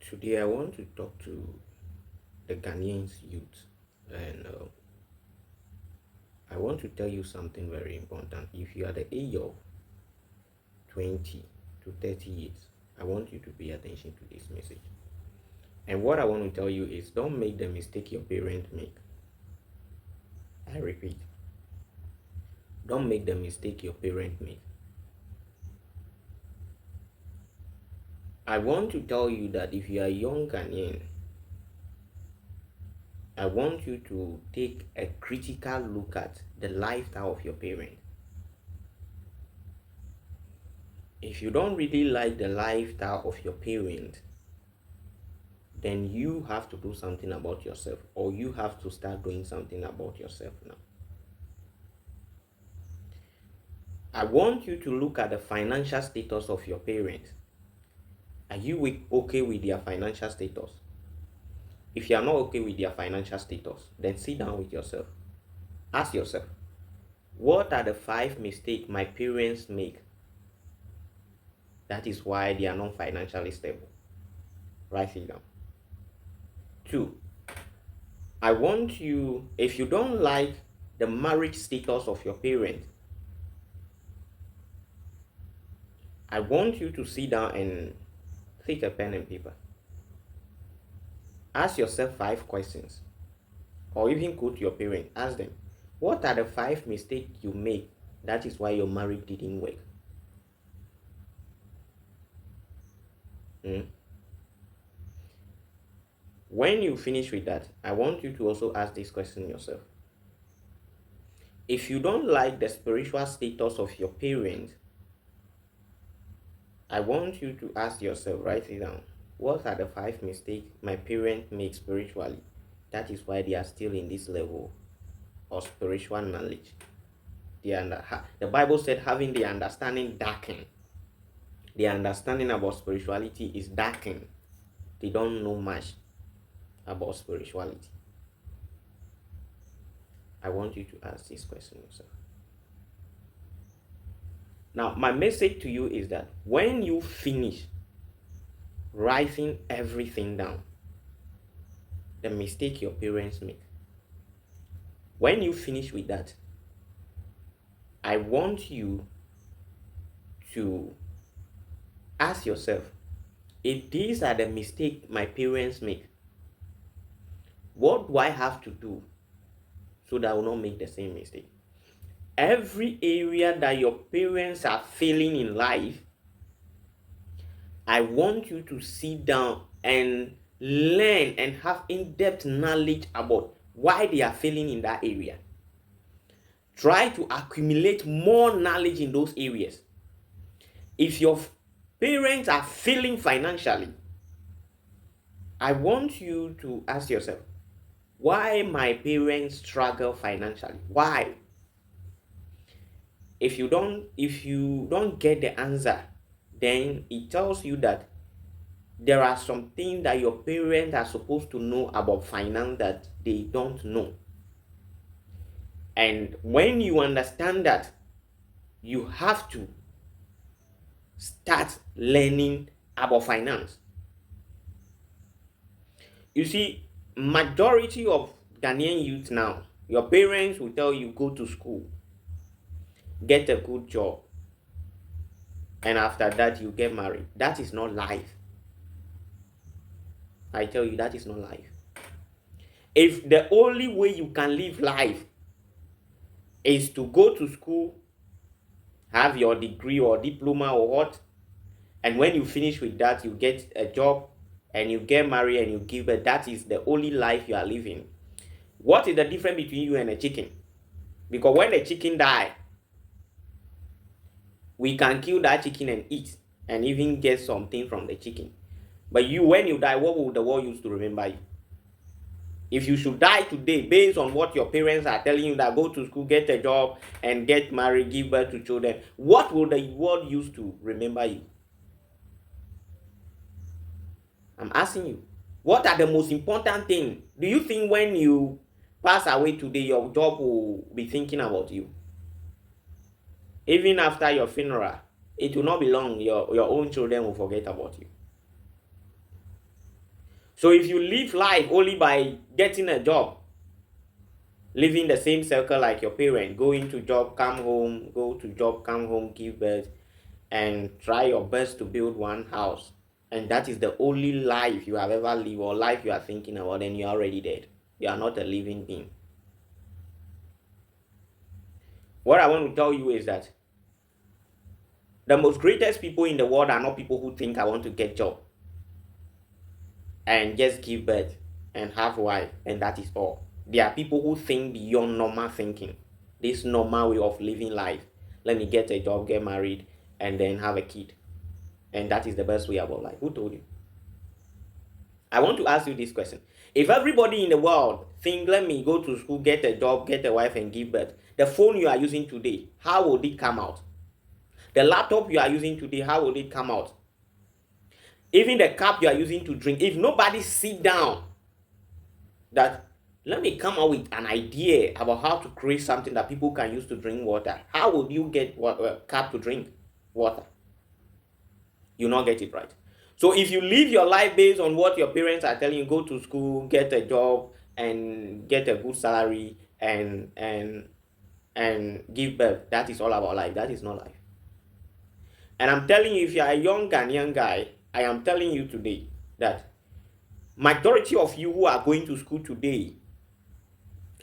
Today, I want to talk to the Ghanaians youth, and I want to tell you something very important. If you are the age of 20 to 30 years, I want you to pay attention to this message. And what I want to tell you is don't make the mistake your parents make. I repeat, don't make the mistake your parents make. I want to tell you that if you are a young Ghanaian, I want you to take a critical look at the lifestyle of your parents. If you don't really like the lifestyle of your parents, then you have to do something about yourself, or you have to start doing something about yourself now. I want you to look at the financial status of your parents. Are you okay with their financial status? If you are not okay with their financial status, then sit down with yourself. Ask yourself, what are the 5 mistakes my parents make? That is why they are not financially stable. Write it down. 2, I want you, if you don't like the marriage status of your parents, I want you to sit down and take a pen and paper. Ask yourself 5 questions, or even go to your parents. Ask them, what are the 5 mistakes you make? That is why your marriage didn't work. When you finish with that, I want you to also ask this question yourself. If you don't like the spiritual status of your parents, I want you to ask yourself, write it down. What are the 5 mistakes my parents make spiritually? That is why they are still in this level of spiritual knowledge. The Bible said having the understanding darkened. The understanding about spirituality is darkened. They don't know much about spirituality. I want you to ask this question yourself. Now, my message to you is that when you finish writing everything down, the mistake your parents make, when you finish with that, I want you to ask yourself, if these are the mistakes my parents make, what do I have to do so that I will not make the same mistake? Every area that your parents are failing in life, I want you to sit down and learn and have in-depth knowledge about why they are failing in that area. Try to accumulate more knowledge in those areas. If your parents are failing financially, I want you to ask yourself, why my parents struggle financially? Why? If you don't get the answer, then it tells you that there are some things that your parents are supposed to know about finance that they don't know. And when you understand that, you have to start learning about finance. You see, majority of Ghanaian youth now, your parents will tell you go to school, get a good job, and after that you get married. That is not life. I tell you, that is not life. If the only way you can live life is to go to school, have your degree or diploma or what, and when you finish with that, you get a job and you get married and you give birth, that is the only life you are living. What is the difference between you and a chicken? Because when the chicken die, we can kill that chicken and eat and even get something from the chicken. But you, when you die, what will the world use to remember you? If you should die today based on what your parents are telling you, that go to school, get a job, and get married, give birth to children, what will the world use to remember you? I'm asking you, what are the most important things? Do you think when you pass away today, your job will be thinking about you? Even after your funeral, it will not be long, your own children will forget about you. So if you live life only by getting a job, living the same circle like your parent, going to job, come home, go to job, come home, give birth, and try your best to build one house, and that is the only life you have ever lived or life you are thinking about, then you are already dead. You are not a living being. What I want to tell you is that the most greatest people in the world are not people who think I want to get job and just give birth and have wife and that is all. They are people who think beyond normal thinking, this normal way of living life. Let me get a job, get married, and then have a kid, and that is the best way about life. Who told you? I want to ask you this question. If everybody in the world think, let me go to school, get a job, get a wife, and give birth, the phone you are using today, how will it come out? The laptop you are using today, how will it come out? Even the cup you are using to drink, if nobody sit down that, let me come up with an idea about how to create something that people can use to drink water, how would you get a cup to drink water? You'll not get it right. So if you live your life based on what your parents are telling you, go to school, get a job, and get a good salary, and give birth, that is all about life. That is not life. And I'm telling you, if you are a young Ghanaian guy, I am telling you today that majority of you who are going to school today,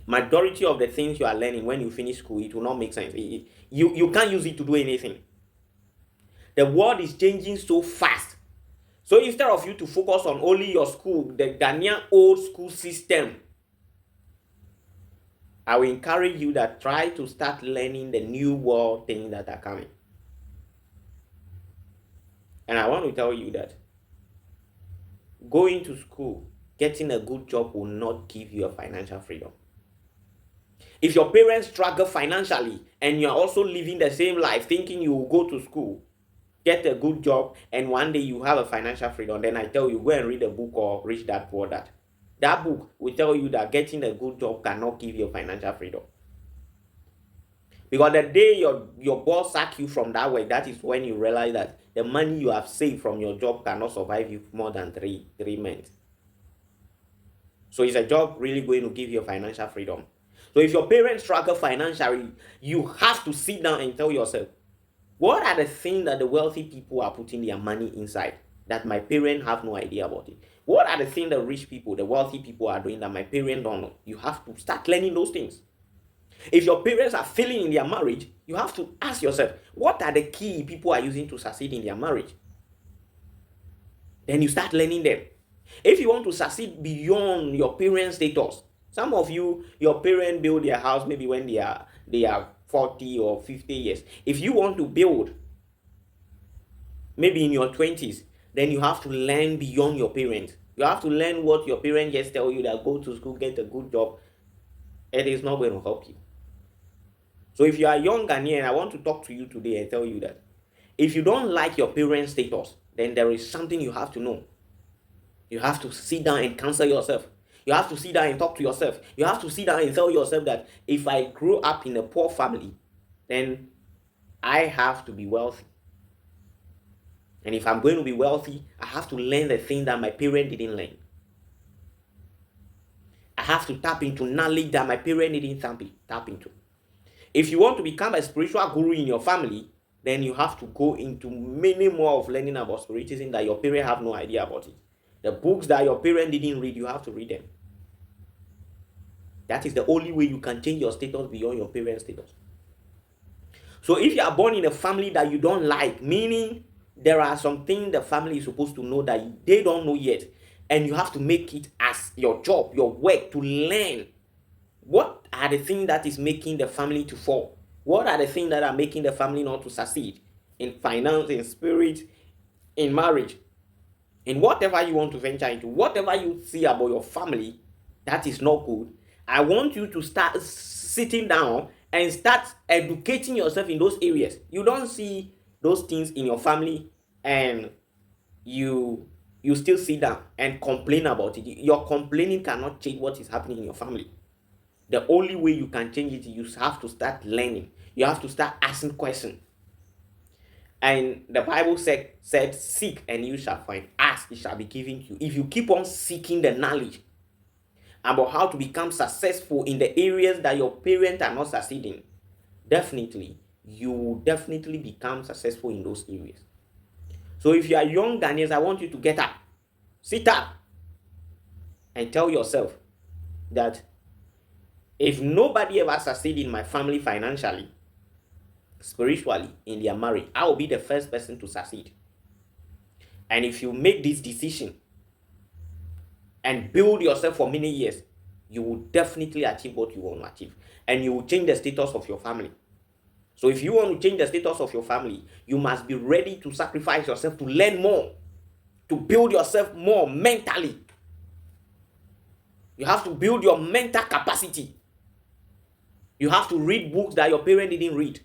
majority of the things you are learning when you finish school, it will not make sense. You can't use it to do anything. The world is changing so fast. So instead of you to focus on only your school, the Ghanaian old school system, I will encourage you that try to start learning the new world things that are coming. And I want to tell you that going to school, getting a good job will not give you a financial freedom. If your parents struggle financially and you are also living the same life thinking you will go to school, get a good job, and one day you have a financial freedom, then I tell you, go and read a book or Rich Dad Poor Dad. That book will tell you that getting a good job cannot give you financial freedom. Because the day your boss sack you from that work, that is when you realize that the money you have saved from your job cannot survive you more than three months. So is a job really going to give you financial freedom? So if your parents struggle financially, you have to sit down and tell yourself, what are the things that the wealthy people are putting their money inside that my parents have no idea about it? What are the things the rich people, the wealthy people are doing that my parents don't know? You have to start learning those things. If your parents are failing in their marriage, you have to ask yourself, what are the key people are using to succeed in their marriage? Then you start learning them. If you want to succeed beyond your parents' status, some of you, your parents build their house maybe when they are 40 or 50 years. If you want to build maybe in your 20s, then you have to learn beyond your parents. You have to learn what your parents just tell you, that go to school, get a good job. It is not going to help you. So if you are young Ghanaian, I want to talk to you today and tell you that if you don't like your parents' status, then there is something you have to know. You have to sit down and counsel yourself. You have to sit down and talk to yourself. You have to sit down and tell yourself that if I grew up in a poor family, then I have to be wealthy. And if I'm going to be wealthy, I have to learn the thing that my parents didn't learn. I have to tap into knowledge that my parents didn't tap into. If you want to become a spiritual guru in your family, then you have to go into many more of learning about spiritism that your parents have no idea about it. The books that your parents didn't read, you have to read them. That is the only way you can change your status beyond your parents' status. So if you are born in a family that you don't like, meaning there are some things the family is supposed to know that they don't know yet, and you have to make it as your job, your work, to learn what are the things that is making the family to fall. What are the things that are making the family not to succeed in finance, in spirit, in marriage, in whatever you want to venture into, whatever you see about your family that is not good. I want you to start sitting down and start educating yourself in those areas. You don't see those things in your family and you still sit down and complain about it. Your complaining cannot change what is happening in your family. The only way you can change it, you have to start learning. You have to start asking questions. And the Bible said, seek and you shall find. Ask, it shall be given to you. If you keep on seeking the knowledge about how to become successful in the areas that your parents are not succeeding, definitely, you will definitely become successful in those areas. So if you are young Ghanaians, I want you to get up, sit up, and tell yourself that if nobody ever succeed in my family financially, spiritually, in their marriage, I will be the first person to succeed. And if you make this decision and build yourself for many years, you will definitely achieve what you want to achieve. And you will change the status of your family. So if you want to change the status of your family, you must be ready to sacrifice yourself, to learn more, to build yourself more mentally. You have to build your mental capacity. You have to read books that your parents didn't read.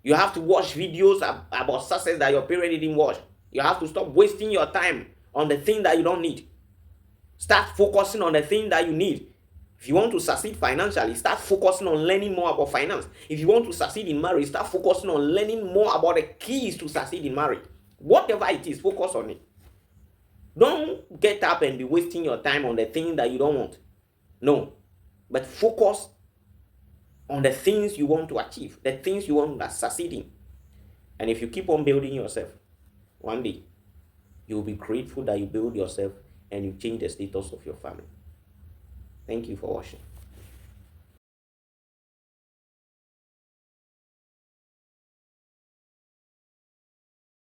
You have to watch videos about success that your parents didn't watch. You have to stop wasting your time on the thing that you don't need. Start focusing on the thing that you need. If you want to succeed financially, start focusing on learning more about finance. If you want to succeed in marriage, start focusing on learning more about the keys to succeed in marriage. Whatever it is, focus on it. Don't get up and be wasting your time on the thing that you don't want. No. But focus on the things you want to achieve, the things you want to succeed in. And if you keep on building yourself, one day, you'll be grateful that you build yourself and you change the status of your family. Thank you for watching.